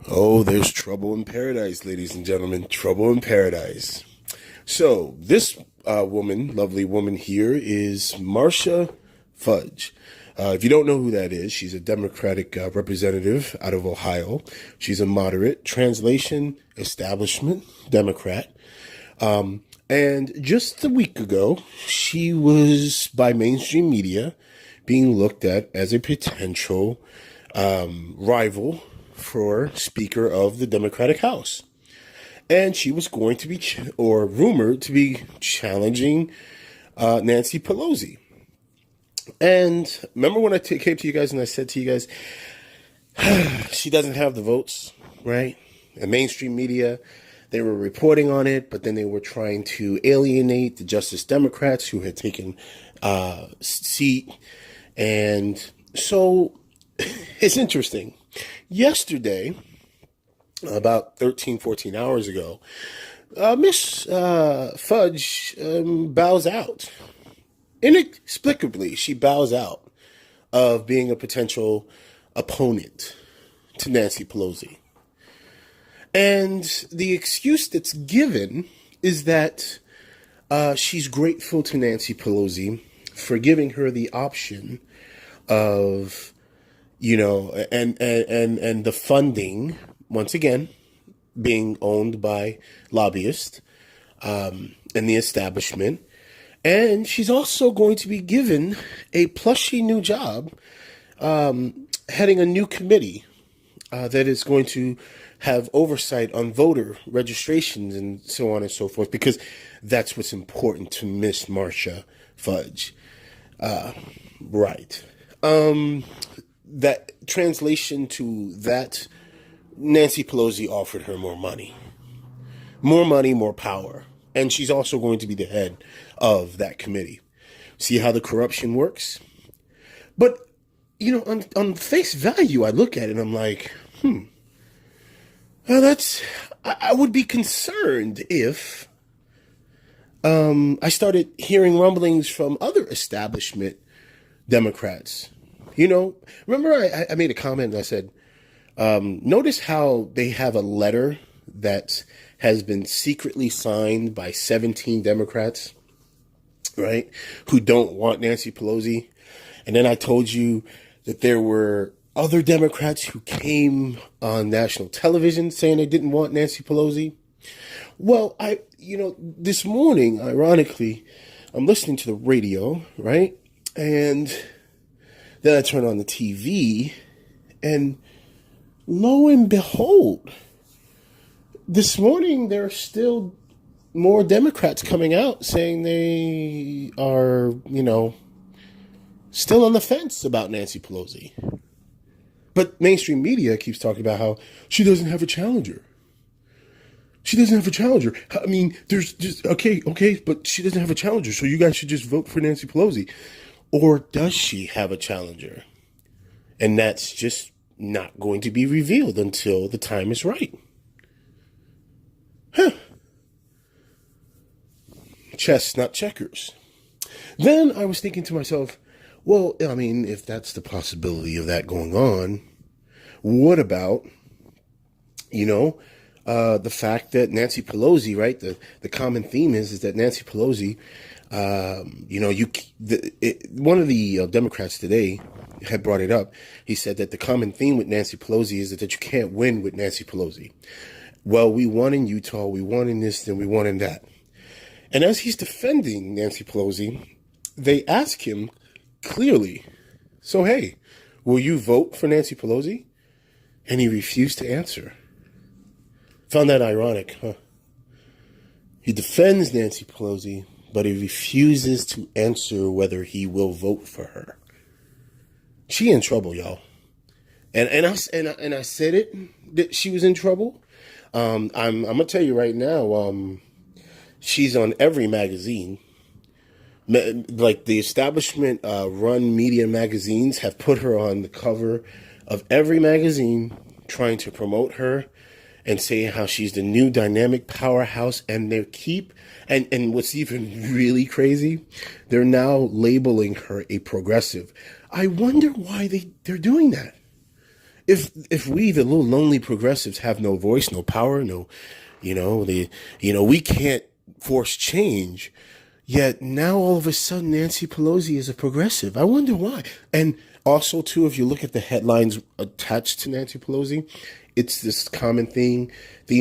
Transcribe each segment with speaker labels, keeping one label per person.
Speaker 1: Oh, there's trouble in paradise, ladies and gentlemen. Trouble in paradise. So, this lovely woman here, is Marcia Fudge. If you don't know who that is, she's a Democratic representative out of Ohio. She's a moderate, translation, establishment Democrat. And just a week ago, she was, by mainstream media, being looked at as a potential rival for Speaker of the Democratic House. And she was going to be, or rumored to be, challenging Nancy Pelosi. And remember when I came to you guys and I said to you guys, she doesn't have the votes, right? The mainstream media, they were reporting on it, but then they were trying to alienate the Justice Democrats who had taken seat. And so it's interesting. Yesterday, about 13, 14 hours ago, Miss Fudge bows out. Inexplicably, she bows out of being a potential opponent to Nancy Pelosi. And the excuse that's given is that she's grateful to Nancy Pelosi for giving her the option of, and the funding, once again, being owned by lobbyists and the establishment. And she's also going to be given a plushy new job heading a new committee that is going to have oversight on voter registrations and so on and so forth, because that's what's important to Miss Marcia Fudge. Right. That translation to that, Nancy Pelosi offered her more money, more power. And she's also going to be the head of that committee. See how the corruption works? But, on face value, I look at it and I'm like, well, I would be concerned if I started hearing rumblings from other establishment Democrats. Remember I made a comment and I said, notice how they have a letter that has been secretly signed by 17 Democrats, right, who don't want Nancy Pelosi. And then I told you that there were other Democrats who came on national television saying they didn't want Nancy Pelosi. Well, this morning, ironically, I'm listening to the radio, right? And then I turn on the TV, and lo and behold, this morning there are still more Democrats coming out saying they are, still on the fence about Nancy Pelosi. But mainstream media keeps talking about how she doesn't have a challenger. She doesn't have a challenger. I mean, there's just, okay, but she doesn't have a challenger, so you guys should just vote for Nancy Pelosi. Or does she have a challenger? And that's just not going to be revealed until the time is right. Chess, not checkers. Then I was thinking to myself, well, I mean, if that's the possibility of that going on, what about, the fact that Nancy Pelosi, right? The common theme is that Nancy Pelosi, one of the Democrats today had brought it up. He said that the common theme with Nancy Pelosi is that you can't win with Nancy Pelosi. Well, we won in Utah, we won in this, then we won in that. And as he's defending Nancy Pelosi, they ask him clearly, so hey, will you vote for Nancy Pelosi? And he refused to answer. Found that ironic, huh? He defends Nancy Pelosi, but he refuses to answer whether he will vote for her. She in trouble, y'all. And I said it, that she was in trouble. I'm gonna tell you right now, she's on every magazine. Like the establishment run media magazines have put her on the cover of every magazine, trying to promote her and say how she's the new dynamic powerhouse. And and what's even really crazy, they're now labeling her a progressive. I wonder why they're doing that. If we, the little lonely progressives, have no voice, no power, no, we can't force change. Yet now all of a sudden Nancy Pelosi is a progressive. I wonder why. And also too, if you look at the headlines attached to Nancy Pelosi, it's this common theme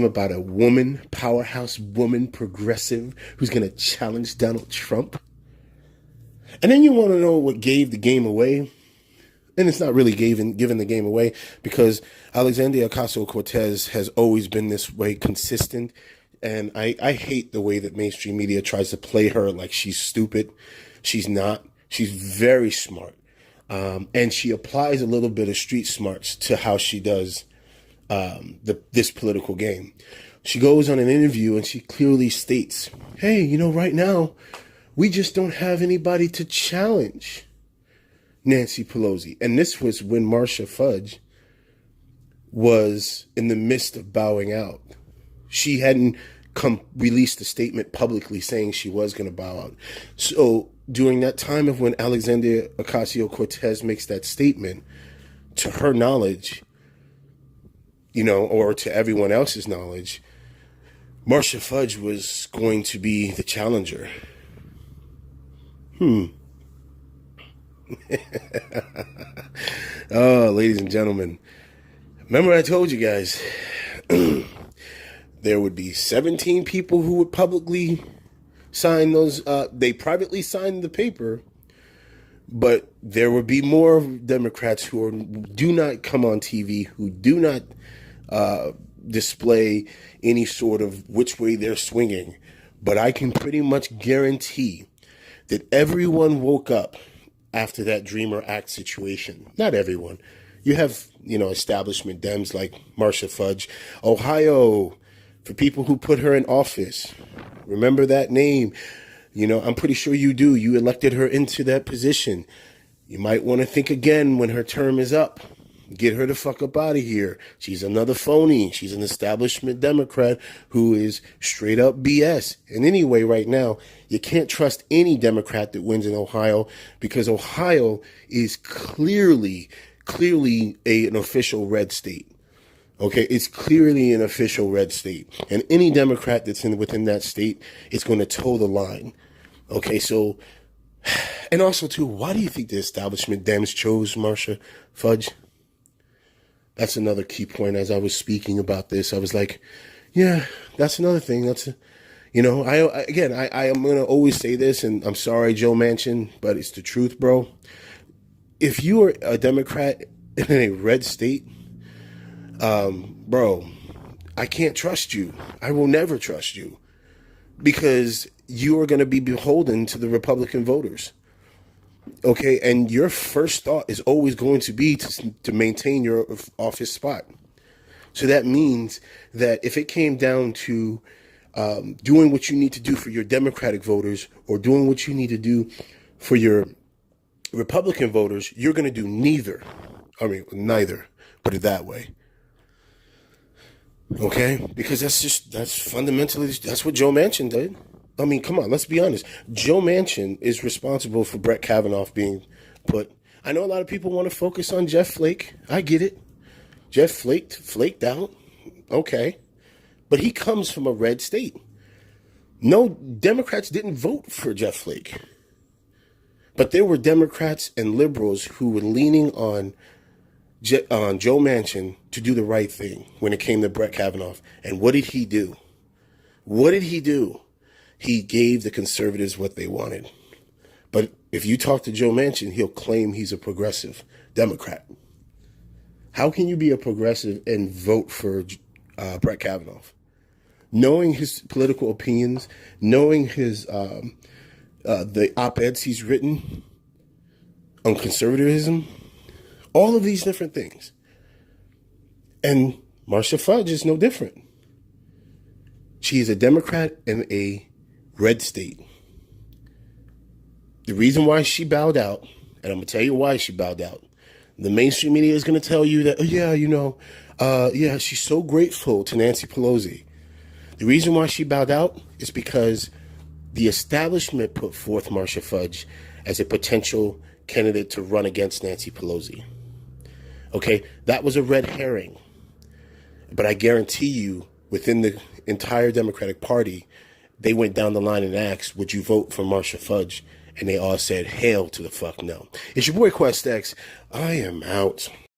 Speaker 1: about a woman, powerhouse woman, progressive, who's going to challenge Donald Trump. And then you want to know what gave the game away. And it's not really giving the game away, because Alexandria Ocasio-Cortez has always been this way, consistent. And I hate the way that mainstream media tries to play her like she's stupid. She's not. She's very smart. And she applies a little bit of street smarts to how she does this political game. She goes on an interview and she clearly states, hey, right now, we just don't have anybody to challenge Nancy Pelosi. And this was when Marcia Fudge was in the midst of bowing out. She hadn't released a statement publicly saying she was going to bow out. So during that time of when Alexandria Ocasio-Cortez makes that statement, to her knowledge, or to everyone else's knowledge, Marcia Fudge was going to be the challenger. Oh, ladies and gentlemen, remember I told you guys there would be 17 people who would publicly sign those. They privately signed the paper, but there would be more Democrats who do not come on TV, who do not display any sort of which way they're swinging. But I can pretty much guarantee that everyone woke up after that Dreamer Act situation. Not everyone. You have, establishment Dems like Marcia Fudge. Ohio, for people who put her in office. Remember that name. I'm pretty sure you do. You elected her into that position. You might want to think again when her term is up. Get her the fuck up out of here. She's another phony. She's an establishment Democrat who is straight up BS. And anyway, right now, you can't trust any Democrat that wins in Ohio, because Ohio is clearly an official red state. Okay, it's clearly an official red state. And any Democrat that's within that state is going to toe the line. Okay, so, and also too, why do you think the establishment Dems chose Marcia Fudge? That's another key point. As I was speaking about this, I was like, yeah, that's another thing. I am going to always say this, and I'm sorry, Joe Manchin, but it's the truth, bro. If you are a Democrat in a red state, bro, I can't trust you. I will never trust you, because you are going to be beholden to the Republican voters. Okay, and your first thought is always going to be to maintain your office spot. So that means that if it came down to doing what you need to do for your Democratic voters, or doing what you need to do for your Republican voters, you're going to do neither. Neither. Put it that way. Okay? Because that's fundamentally, that's what Joe Manchin did. Come on, let's be honest. Joe Manchin is responsible for Brett Kavanaugh being put. I know a lot of people want to focus on Jeff Flake. I get it. Jeff flaked out. Okay. But he comes from a red state. No, Democrats didn't vote for Jeff Flake. But there were Democrats and liberals who were leaning on Joe Manchin to do the right thing when it came to Brett Kavanaugh. And what did he do? He gave the conservatives what they wanted. But if you talk to Joe Manchin, he'll claim he's a progressive Democrat. How can you be a progressive and vote for Brett Kavanaugh? Knowing his political opinions, knowing his the op-eds he's written on conservatism, all of these different things. And Marcia Fudge is no different. She is a Democrat in a red state. The reason why she bowed out, and I'm going to tell you why she bowed out. The mainstream media is going to tell you that, she's so grateful to Nancy Pelosi. The reason why she bowed out is because the establishment put forth Marcia Fudge as a potential candidate to run against Nancy Pelosi. Okay, that was a red herring. But I guarantee you, within the entire Democratic Party, they went down the line and asked, would you vote for Marcia Fudge? And they all said, hell to the fuck no. It's your boy Quest X. I am out.